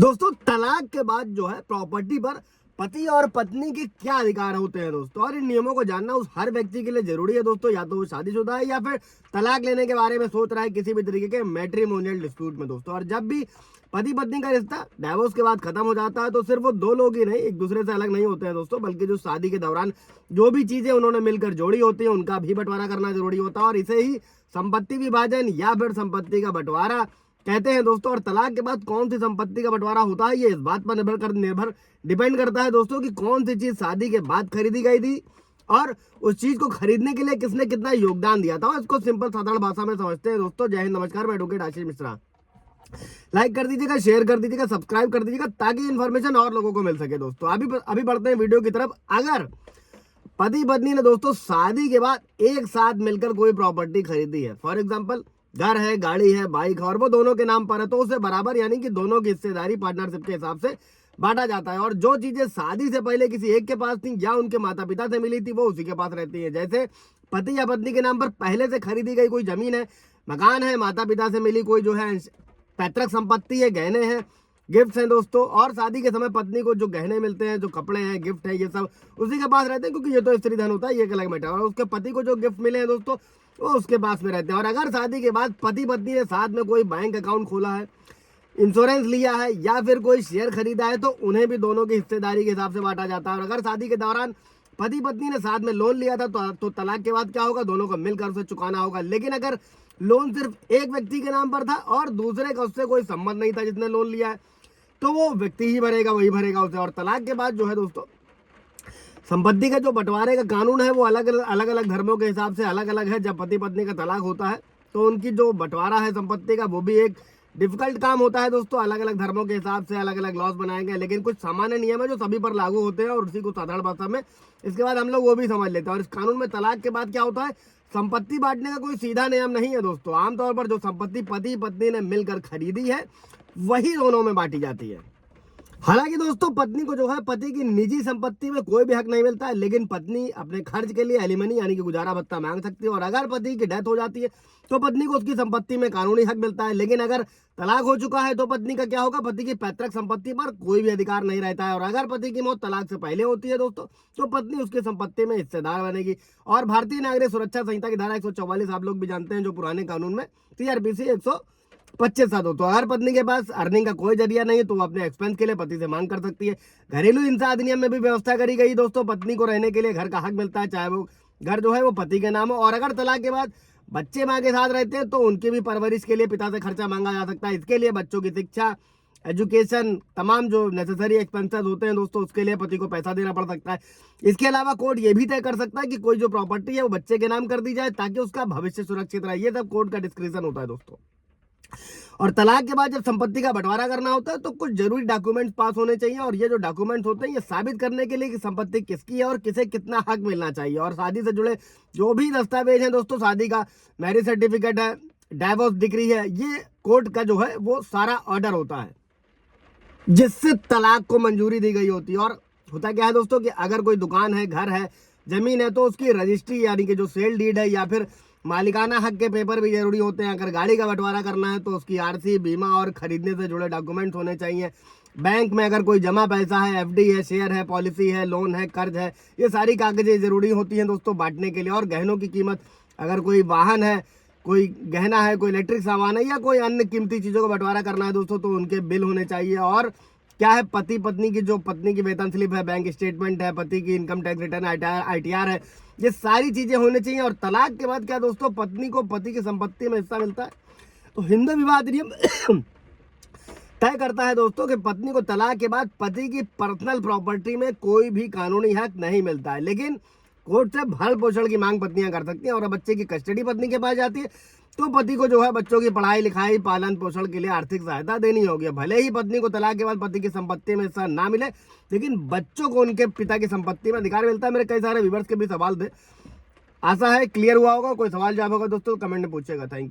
दोस्तों तलाक के बाद जो है प्रॉपर्टी पर पति और पत्नी के क्या अधिकार होते हैं दोस्तों, और इन नियमों को जानना उस हर व्यक्ति के लिए जरूरी है दोस्तों। या तो वो शादीशुदा है या फिर तलाक लेने के बारे में सोच रहा है किसी भी तरीके के मैट्रिमोनियल डिस्प्यूट में दोस्तों। और जब भी पति पत्नी का रिश्ता डाइवोर्स के बाद खत्म हो जाता है तो सिर्फ वो दो लोग ही नहीं, एक दूसरे से अलग नहीं होते हैं दोस्तों, बल्कि जो शादी के दौरान जो भी चीजें उन्होंने मिलकर जोड़ी होती है उनका भी बंटवारा करना जरूरी होता है, और इसे ही संपत्ति विभाजन या फिर संपत्ति का बंटवारा कहते हैं दोस्तों। और तलाक के बाद कौन सी संपत्ति का बंटवारा होता है ये इस बात पर निर्भर डिपेंड करता है दोस्तों कि कौन सी चीज शादी के बाद खरीदी गई थी और उस चीज को खरीदने के लिए किसने कितना योगदान दिया था। इसको सिंपल साधारण भाषा में समझते हैं दोस्तों। जय हिंद, नमस्कार, मैं एडवोकेट आशीष मिश्रा। लाइक कर दीजिएगा, शेयर कर दीजिएगा, सब्सक्राइब कर दीजिएगा ताकि इन्फॉर्मेशन और लोगों को मिल सके दोस्तों। अभी बढ़ते हैं वीडियो की तरफ। अगर पति पत्नी ने दोस्तों शादी के बाद एक साथ मिलकर कोई प्रॉपर्टी खरीदी है, फॉर एग्जाम्पल घर है, गाड़ी है, बाइक है, और वो दोनों के नाम पर है, तो उसे बराबर यानी कि दोनों की हिस्सेदारी पार्टनरशिप के हिसाब से बांटा जाता है। और जो चीजें शादी से पहले किसी एक के पास थी या उनके माता पिता से मिली थी वो उसी के पास रहती है। जैसे पति या पत्नी के नाम पर पहले से खरीदी गई कोई जमीन है, मकान है, माता पिता से मिली कोई जो है पैतृक संपत्ति है, गहने हैं, गिफ्ट हैं दोस्तों। और शादी के समय पत्नी को जो गहने मिलते हैं, जो कपड़े हैं, गिफ्ट है, ये सब उसी के पास रहते हैं, क्योंकि ये तो स्त्री धन होता है, ये एक अलग मैटर है। और उसके पति को जो गिफ्ट मिले हैं दोस्तों वो उसके पास में रहते हैं। और अगर शादी के बाद पति पत्नी ने साथ में कोई बैंक अकाउंट खोला है, इंश्योरेंस लिया है या फिर कोई शेयर खरीदा है तो उन्हें भी दोनों की हिस्सेदारी के हिसाब से बांटा जाता है। और अगर शादी के दौरान पति पत्नी ने साथ में लोन लिया था तो तलाक के बाद क्या होगा, दोनों को मिलकर उसे चुकाना होगा। लेकिन अगर लोन सिर्फ एक व्यक्ति के नाम पर था और दूसरे का उससे कोई संबंध नहीं था जिसने लोन लिया है, तो वो व्यक्ति ही भरेगा, वही भरेगा उसे। और तलाक के बाद जो है दोस्तों संपत्ति का जो बंटवारे का कानून है वो अलग अलग धर्मों के हिसाब से अलग अलग है। जब पति पत्नी का तलाक होता है तो उनकी जो बंटवारा है संपत्ति का वो भी एक डिफिकल्ट काम होता है दोस्तों। अलग अलग धर्मों के हिसाब से अलग अलग लॉज बनाए गए, लेकिन कुछ सामान्य नियम है जो सभी पर लागू होते हैं और उसी को साधारण भाषा में इसके बाद हम लोग वो भी समझ लेते हैं। और इस कानून में तलाक के बाद क्या होता है, संपत्ति बांटने का कोई सीधा नियम नहीं है दोस्तों। आमतौर पर जो संपत्ति पति पत्नी ने मिलकर खरीदी है वही दोनों में बांटी जाती है। हालांकि दोस्तों पत्नी को जो है पति की निजी संपत्ति में कोई भी हक नहीं मिलता है, लेकिन पत्नी अपने खर्च के लिए एलिमनी यानी कि गुजारा भत्ता मांग सकती है। और अगर पति की डेथ हो जाती है तो पत्नी को उसकी संपत्ति में कानूनी हक मिलता है। लेकिन अगर तलाक हो चुका है तो पत्नी का क्या होगा, पति की पैतृक संपत्ति पर कोई भी अधिकार नहीं रहता है। और अगर पति की मौत तलाक से पहले होती है दोस्तों तो पत्नी उसकी संपत्ति में हिस्सेदार बनेगी। और भारतीय नागरिक सुरक्षा संहिता की धारा 144 आप लोग भी जानते हैं, जो पुराने कानून में CRPC 125 था दोस्तों। अगर पत्नी के पास अर्निंग का कोई जरिया नहीं है तो वो अपने एक्सपेंस के लिए पति से मांग कर सकती है। घरेलू हिंसा अधिनियम में भी व्यवस्था करी गई दोस्तों, पत्नी को रहने के लिए घर का हक मिलता है, चाहे वो घर जो है वो पति के नाम हो। और अगर तलाक के बाद बच्चे माँ के साथ रहते हैं तो उनकी भी परवरिश के लिए पिता से खर्चा मांगा जा सकता है। इसके लिए बच्चों की शिक्षा, एजुकेशन, तमाम जो नेसेसरी एक्सपेंसेस होते हैं दोस्तों उसके लिए पति को पैसा देना पड़ सकता है। इसके अलावा कोर्ट ये भी तय कर सकता है कि कोई जो प्रॉपर्टी है वो बच्चे के नाम कर दी जाए ताकि उसका भविष्य सुरक्षित रहे। ये सब कोर्ट का डिस्क्रिप्शन होता है दोस्तों। और तलाक के बाद जब संपत्ति का बंटवारा करना होता है तो कुछ जरूरी डॉक्यूमेंट्स पास होने चाहिए। और ये जो डॉक्यूमेंट्स होते हैं ये साबित करने के लिए कि संपत्ति किसकी है और किसे कितना हक मिलना चाहिए। और शादी से जुड़े जो भी दस्तावेज हैं दोस्तों, शादी का मैरिज सर्टिफिकेट है, डाइवोर्स डिक्री है, ये कोर्ट का जो है वो सारा ऑर्डर होता है जिससे तलाक को मंजूरी दी गई होती है। और होता क्या है दोस्तों कि अगर कोई दुकान है, घर है, जमीन है तो उसकी रजिस्ट्री यानी कि जो सेल डीड है या फिर मालिकाना हक के पेपर भी जरूरी होते हैं। अगर गाड़ी का बंटवारा करना है तो उसकी RC, बीमा और खरीदने से जुड़े डॉक्यूमेंट्स होने चाहिए। बैंक में अगर कोई जमा पैसा है, FD है, शेयर है, पॉलिसी है, लोन है, कर्ज है, ये सारी कागजें जरूरी होती हैं दोस्तों बांटने के लिए। और गहनों की कीमत, अगर कोई वाहन है, कोई गहना है, कोई इलेक्ट्रिक सामान है या कोई अन्य कीमती चीज़ों का बंटवारा करना है दोस्तों तो उनके बिल होने चाहिए। और क्या है, पति पत्नी की जो पत्नी की वेतन स्लिप है, बैंक स्टेटमेंट है, पति की इनकम टैक्स रिटर्न, ITR है, ये सारी चीजें होनी चाहिए। और तलाक के बाद क्या दोस्तों, पत्नी को पति की संपत्ति में हिस्सा मिलता है। तो हिंदू विवाह अधिनियम तय करता है दोस्तों कि पत्नी को तलाक के बाद पति की पर्सनल प्रॉपर्टी में कोई भी कानूनी हक नहीं मिलता है। लेकिन कोर्ट से भरण पोषण की मांग पत्नियां कर सकती हैं। और बच्चे की कस्टडी पत्नी के पास जाती है तो पति को जो है बच्चों की पढ़ाई लिखाई, पालन पोषण के लिए आर्थिक सहायता देनी होगी। भले ही पत्नी को तलाक के बाद पति की संपत्ति में हिस्सा ना मिले, लेकिन बच्चों को उनके पिता की संपत्ति में अधिकार मिलता है। मेरे कई सारे व्यूअर्स के भी सवाल थे, आशा है क्लियर हुआ होगा। कोई सवाल जवाब होगा दोस्तों कमेंट में पूछेगा। Thank you.